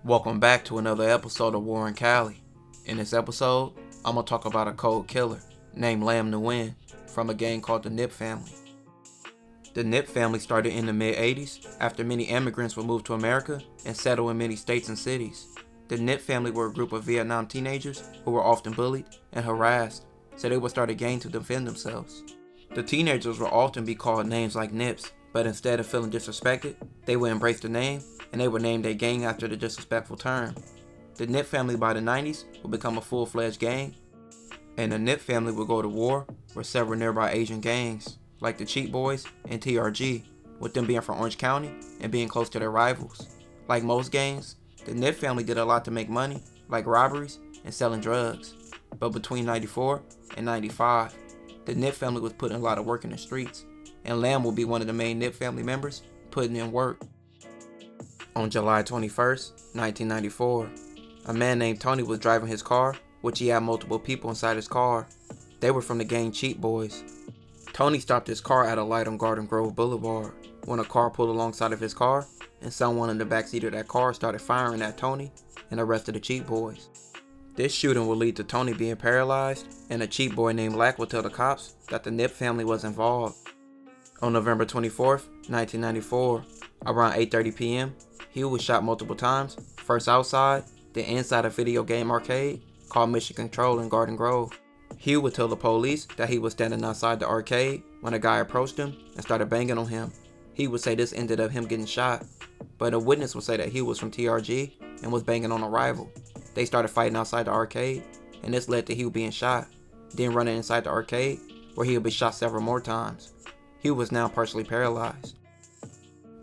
Welcome back to another episode of War in Cali. In this episode, I'm going to talk about a cold killer named Nguyen from a gang called the Nip family. The Nip family started in the mid-80s after many immigrants would move to America and settle in many states and cities. The Nip family were a group of Vietnam teenagers who were often bullied and harassed, so they would start a gang to defend themselves. The teenagers would often be called names like Nips, but instead of feeling disrespected, they would embrace the name and they would name their gang after the disrespectful term. The Nip family by the 90s would become a full-fledged gang, and the Nip family would go to war with several nearby Asian gangs, like the Cheat Boys and TRG, with them being from Orange County and being close to their rivals. Like most gangs, the Nip family did a lot to make money, like robberies and selling drugs. But between 94 and 95, the Nip family was putting a lot of work in the streets, and Lamb will be one of the main Nip family members putting in work. On July 21st, 1994, a man named Tony was driving his car, which he had multiple people inside his car. They were from the gang Cheat Boys. Tony stopped his car at a light on Garden Grove Boulevard when a car pulled alongside of his car, and someone in the backseat of that car started firing at Tony and the rest of the Cheat Boys. This shooting would lead to Tony being paralyzed, and a Cheat Boy named Lack would tell the cops that the Nip family was involved. On November 24th, 1994, around 8:30 p.m., Hugh was shot multiple times, first outside, then inside a video game arcade called Mission Control in Garden Grove. Hugh would tell the police that he was standing outside the arcade when a guy approached him and started banging on him. He would say this ended up him getting shot, but a witness would say that Hugh was from TRG and was banging on a rival. They started fighting outside the arcade, and this led to Hugh being shot, then running inside the arcade where he would be shot several more times. Hugh was now partially paralyzed.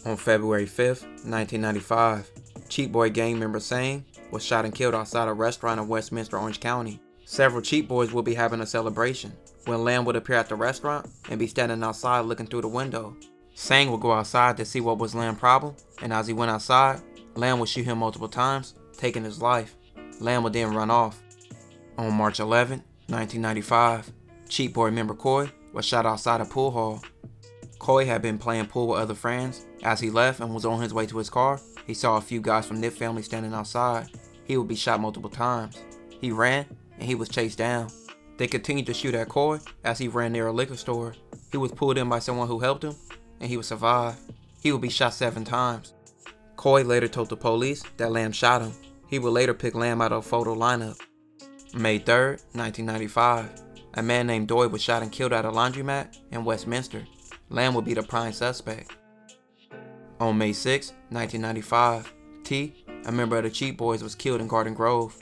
On February 5th, 1995, Cheat Boy gang member Sang was shot and killed outside a restaurant in Westminster, Orange County. Several Cheat Boys would be having a celebration when Lamb would appear at the restaurant and be standing outside looking through the window. Sang would go outside to see what was Lamb's problem, and as he went outside, Lamb would shoot him multiple times, taking his life. Lamb would then run off. On March 11, 1995, Cheat Boy member Coy was shot outside a pool hall. Coy had been playing pool with other friends. As he left and was on his way to his car, he saw a few guys from Nip family standing outside. He would be shot multiple times. He ran and he was chased down. They continued to shoot at Coy as he ran near a liquor store. He was pulled in by someone who helped him and he would survive. He would be shot 7 times. Coy later told the police that Lamb shot him. He would later pick Lamb out of a photo lineup. May 3rd, 1995, a man named Doy was shot and killed at a laundromat in Westminster. Lamb would be the prime suspect. On May 6, 1995, T, a member of the Cheat Boys, was killed in Garden Grove.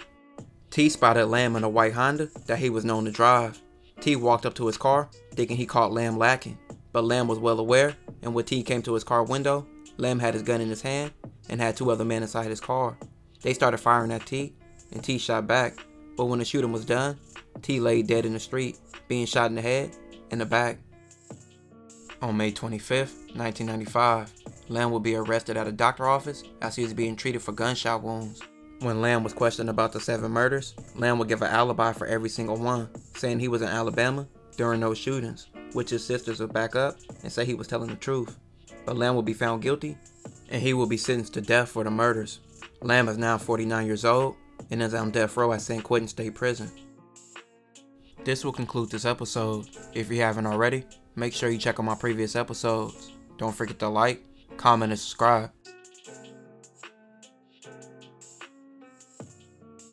T spotted Lamb in a white Honda that he was known to drive. T walked up to his car, thinking he caught Lamb lacking, but Lamb was well aware, and when T came to his car window, Lamb had his gun in his hand and had 2 other men inside his car. They started firing at T, and T shot back, but when the shooting was done, T lay dead in the street, being shot in the head and the back. On May 25th, 1995, Lamb would be arrested at a doctor's office as he was being treated for gunshot wounds. When Lamb was questioned about the 7 murders, Lamb would give an alibi for every single one, saying he was in Alabama during those shootings, which his sisters would back up and say he was telling the truth. But Lamb would be found guilty, and he will be sentenced to death for the murders. Lamb is now 49 years old and is on death row at St. Quentin State Prison. This will conclude this episode. If you haven't already, make sure you check out my previous episodes. Don't forget to like, comment, and subscribe.